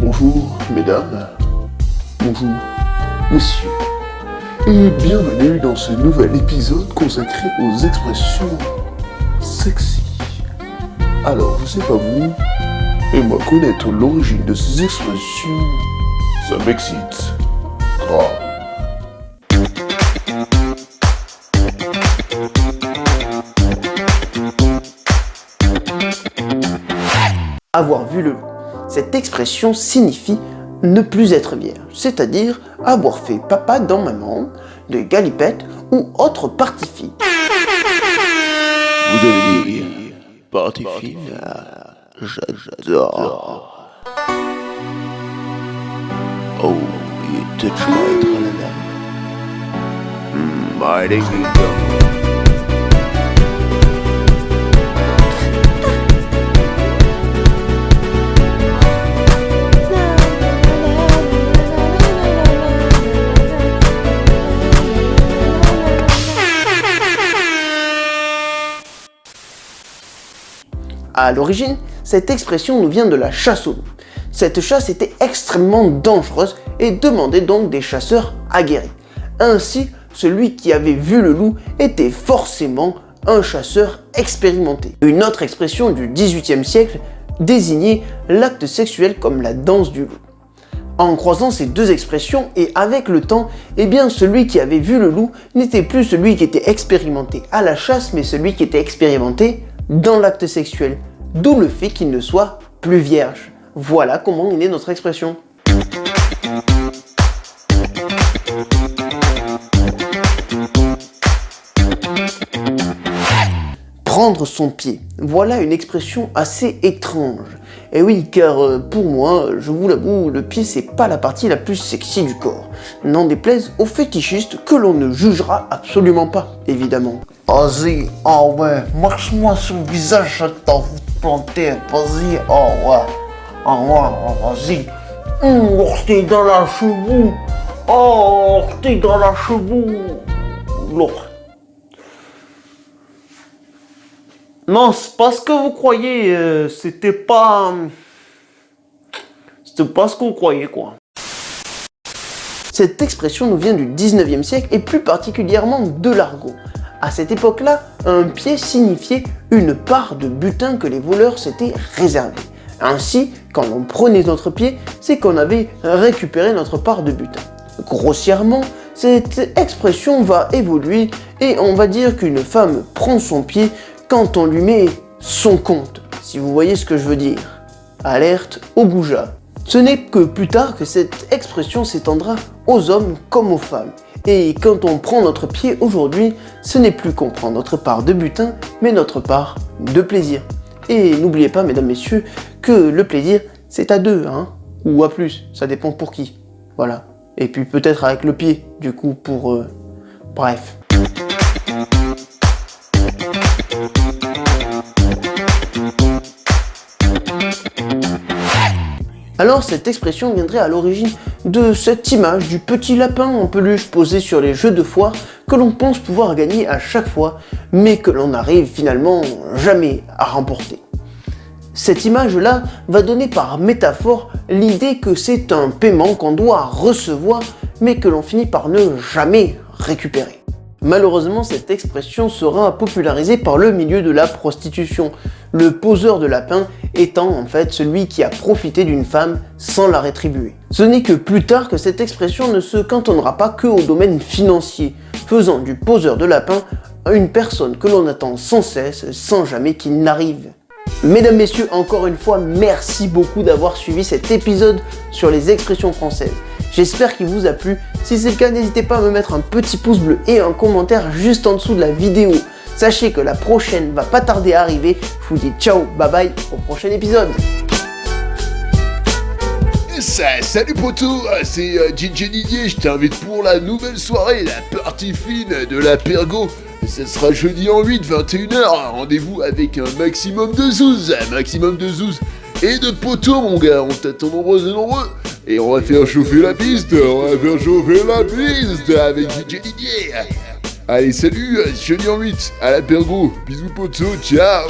Bonjour, mesdames. Bonjour, messieurs. Et bienvenue dans ce nouvel épisode consacré aux expressions sexy. Alors, je sais pas vous, mais moi connaître l'origine de ces expressions, ça m'excite. Grave. Avoir vu le loup. Cette expression signifie ne plus être vierge, c'est-à-dire avoir fait papa dans maman, de galipette ou autre partie fine. Vous allez dire, partie fine, j'adore. Oh, il te try tralala. My name is À l'origine, cette expression nous vient de la chasse au loup. Cette chasse était extrêmement dangereuse et demandait donc des chasseurs aguerris. Ainsi, celui qui avait vu le loup était forcément un chasseur expérimenté. Une autre expression du XVIIIe siècle désignait l'acte sexuel comme la danse du loup. En croisant ces deux expressions et avec le temps, celui qui avait vu le loup n'était plus celui qui était expérimenté à la chasse, mais celui qui était expérimenté dans l'acte sexuel, d'où le fait qu'il ne soit plus vierge. Voilà comment est née notre expression. Prendre son pied. Voilà une expression assez étrange. Et oui, car pour moi, je vous l'avoue, le pied c'est pas la partie la plus sexy du corps. N'en déplaise aux fétichistes que l'on ne jugera absolument pas, évidemment. Vas-y, ah ouais, marche-moi sur le visage, j'attends vous te planter, vas-y, ah ouais, vas-y. L'ortie dans la cheveux, l'ortie dans la cheveux, Non, c'est pas ce que vous croyez, c'était pas ce que vous croyez, quoi. Cette expression nous vient du 19e siècle et plus particulièrement de l'argot. À cette époque-là, un pied signifiait une part de butin que les voleurs s'étaient réservée. Ainsi, quand on prenait notre pied, c'est qu'on avait récupéré notre part de butin. Grossièrement, cette expression va évoluer et on va dire qu'une femme prend son pied quand on lui met son compte, si vous voyez ce que je veux dire. Alerte au goujat. Ce n'est que plus tard que cette expression s'étendra aux hommes comme aux femmes. Et quand on prend notre pied aujourd'hui, ce n'est plus qu'on prend notre part de butin, mais notre part de plaisir. Et n'oubliez pas, mesdames, messieurs, que le plaisir, c'est à deux, hein, ou à plus, ça dépend pour qui. Voilà. Et puis peut-être avec le pied, du coup, pour... Bref. Alors cette expression viendrait à l'origine de cette image du petit lapin en peluche posé sur les jeux de foire que l'on pense pouvoir gagner à chaque fois, mais que l'on n'arrive finalement jamais à remporter. Cette image-là va donner par métaphore l'idée que c'est un paiement qu'on doit recevoir, mais que l'on finit par ne jamais récupérer. Malheureusement, cette expression sera popularisée par le milieu de la prostitution, le poseur de lapin étant en fait celui qui a profité d'une femme sans la rétribuer. Ce n'est que plus tard que cette expression ne se cantonnera pas que au domaine financier, faisant du poseur de lapin une personne que l'on attend sans cesse, sans jamais qu'il n'arrive. Mesdames, messieurs, encore une fois, merci beaucoup d'avoir suivi cet épisode sur les expressions françaises. J'espère qu'il vous a plu. Si c'est le cas, n'hésitez pas à me mettre un petit pouce bleu et un commentaire juste en dessous de la vidéo. Sachez que la prochaine va pas tarder à arriver. Je vous dis ciao, bye bye, au prochain épisode. Salut poto, c'est DJ Didier, je t'invite pour la nouvelle soirée, la partie fine de la Pergo. Ce sera jeudi en 8, 21h, rendez-vous avec un maximum de zouz, et de potos mon gars, on t'attend nombreux et nombreux. Et on va faire chauffer la piste, avec DJ Didier. Allez salut, jeudi en 8, à la Pergo, bisous potos, ciao.